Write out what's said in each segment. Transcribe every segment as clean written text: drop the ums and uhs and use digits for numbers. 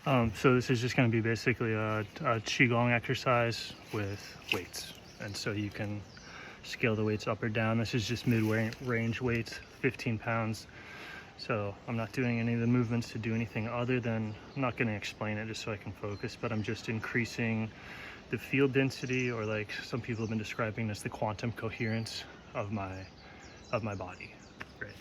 So this is just going to be basically a qigong exercise with weights, and so you can scale the weights up or down. This is just mid-range weights, 15 pounds. So I'm not doing any of the movements to do anything other than, I'm not going to explain it just so I can focus, but I'm just increasing the field density, or like some people have been describing as the quantum coherence of my body. Great.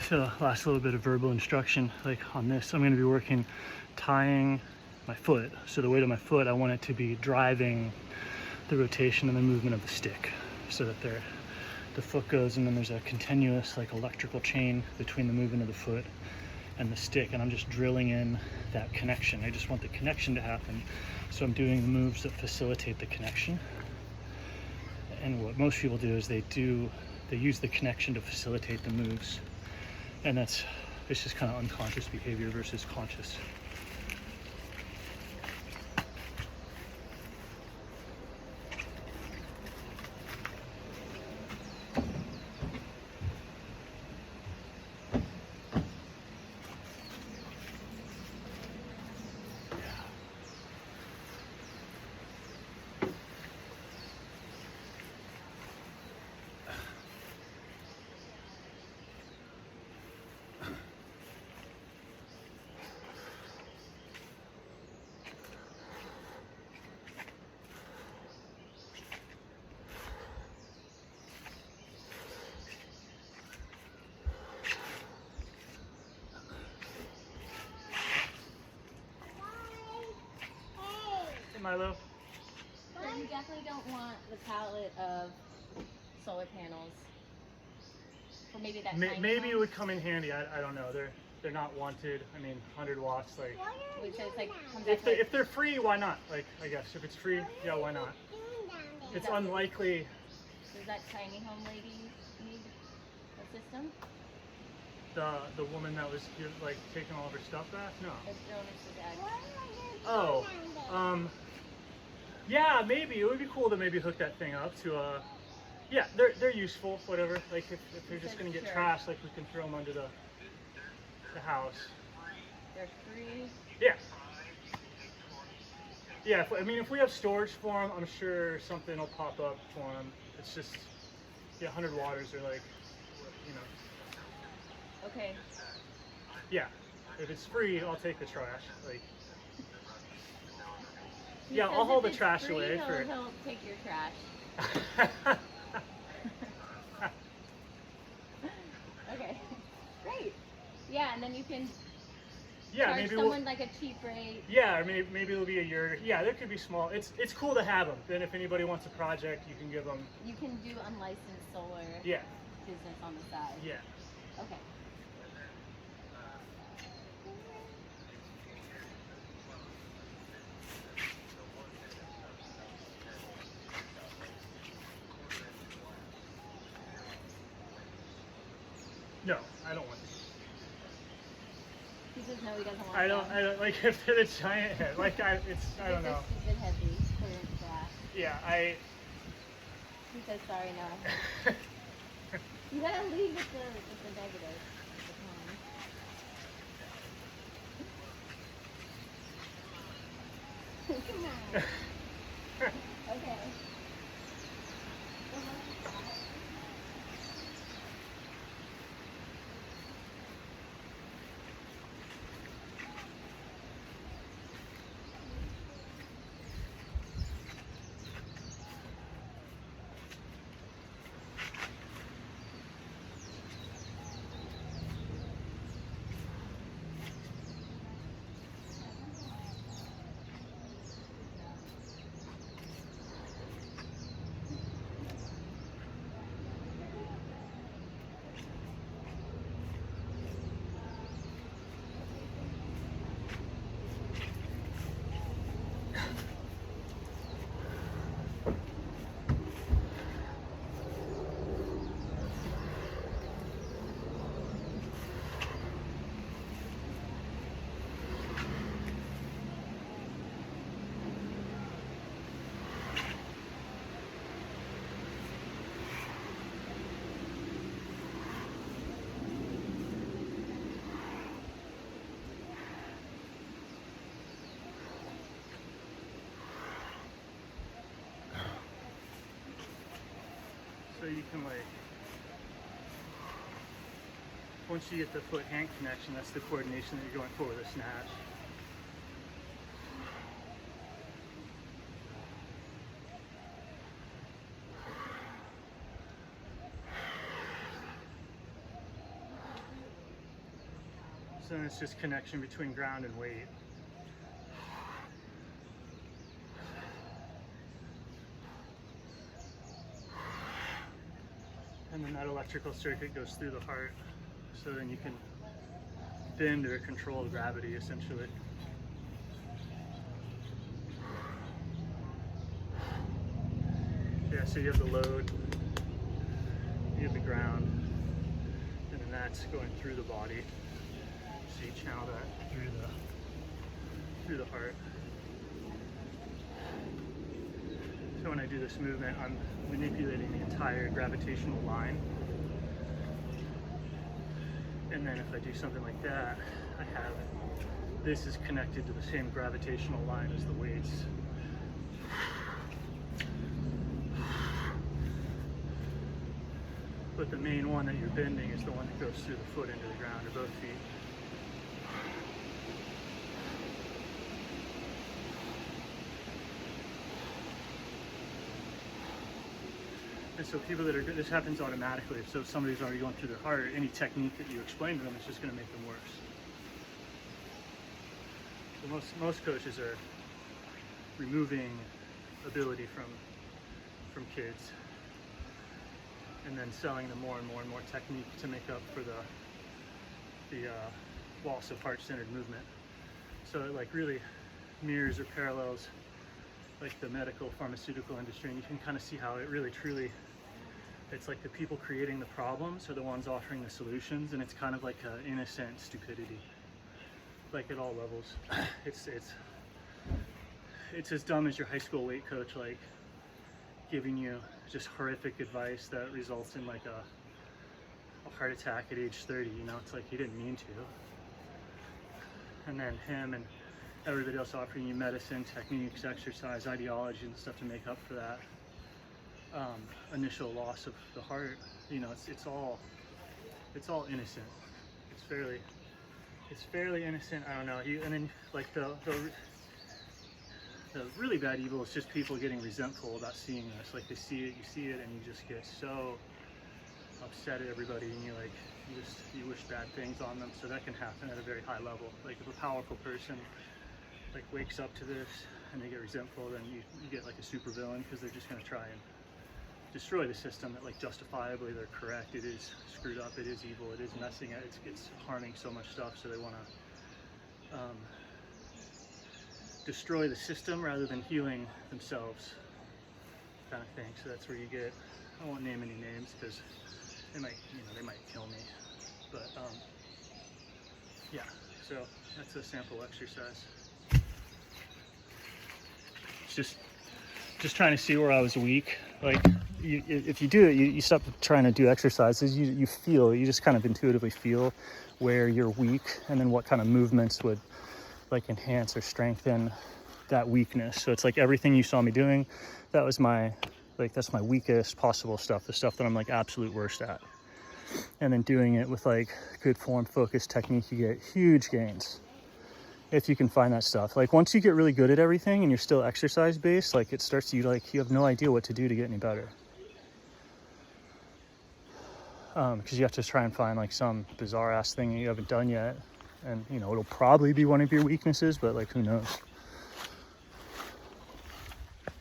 So last little bit of verbal instruction, like on this, I'm going to be working tying my foot. So the weight of my foot, I want it to be driving the rotation and the movement of the stick, so that the foot goes, and then there's a continuous like electrical chain between the movement of the foot and the stick, and I'm just drilling in that connection. I just want the connection to happen, so I'm doing the moves that facilitate the connection. And what most people do is they use the connection to facilitate the moves, and it's just kind of unconscious behavior versus conscious. Milo. So you definitely don't want the palette of solar panels. Or maybe that maybe it would come in handy. I don't know. They're not wanted. I mean, 100 watts. Like, if they're free, why not? Like, I guess if it's free, yeah, why not? It's unlikely. Does that tiny home lady need a system? The woman that was like taking all of her stuff back? No. Oh. Yeah, maybe it would be cool to maybe hook that thing up to yeah, they're useful, whatever. Like if they're just gonna get trashed, like we can throw them under the house. They're free. Yeah. Yeah, if we have storage for them, I'm sure something will pop up for them. It's just, yeah, 100 waters are like, you know. Okay. Yeah, if it's free, I'll take the trash. Like. Yeah, I'll hold the trash away for. He'll take your trash. Okay, great. Yeah, and then you can charge someone like a cheap rate. Yeah, or maybe it'll be a year. Yeah, there could be small. It's cool to have them. Then if anybody wants a project, you can give them. You can do unlicensed solar. Yeah. Business on the side. Yeah. Okay. No, I don't want to. He says no, he doesn't want I don't like if they're the giant head. Like I don't know. It's a bit heavy for your glass. Yeah, He says sorry, no. You gotta leave with the negative. Come on. Okay. So you can like, once you get the foot-hand connection, that's the coordination that you're going for with a snatch. So then it's just connection between ground and weight. And then that electrical circuit goes through the heart, so then you can bend or control gravity essentially. Yeah, so you have the load, you have the ground, and then that's going through the body. So you channel that through the heart. So when I do this movement, I'm manipulating the entire gravitational line. And then if I do something like that, I have, this is connected to the same gravitational line as the weights. But the main one that you're bending is the one that goes through the foot into the ground, or both feet. And so people that are good, this happens automatically. So if somebody's already going through their heart, any technique that you explain to them is just going to make them worse. So most coaches are removing ability from kids, and then selling them more and more and more technique to make up for the loss of heart-centered movement. So it like really mirrors or parallels like the medical pharmaceutical industry, and you can kind of see how it really truly, it's like the people creating the problems are the ones offering the solutions, and it's kind of like an innocent stupidity, like at all levels. It's as dumb as your high school weight coach like giving you just horrific advice that results in like a heart attack at age 30, you know. It's like he didn't mean to. And then him and everybody else offering you medicine, techniques, exercise, ideology, and stuff to make up for that initial loss of the heart. You know, it's all innocent. It's fairly innocent. I don't know. And then like the really bad evil is just people getting resentful about seeing this. Like they see it, you see it, and you just get so upset at everybody, and you wish bad things on them. So that can happen at a very high level. Like if a powerful person like wakes up to this and they get resentful, then you get like a super villain, because they're just going to try and destroy the system that like justifiably they're correct. It is screwed up, it is evil, it is messing it, it's harming so much stuff, so they want to destroy the system rather than healing themselves, kind of thing. So that's where you get, I won't name any names because they might kill me, but yeah, so that's a sample exercise. Just trying to see where I was weak. Like if you do it, you stop trying to do exercises, you just kind of intuitively feel where you're weak, and then what kind of movements would like enhance or strengthen that weakness. So it's like everything you saw me doing, that's my weakest possible stuff, the stuff that I'm like absolute worst at. And then doing it with like good form, focused technique, you get huge gains if you can find that stuff. Like once you get really good at everything and you're still exercise based, like it starts to, you have no idea what to do to get any better. Because you have to try and find like some bizarre ass thing that you haven't done yet, and you know it'll probably be one of your weaknesses, but like who knows.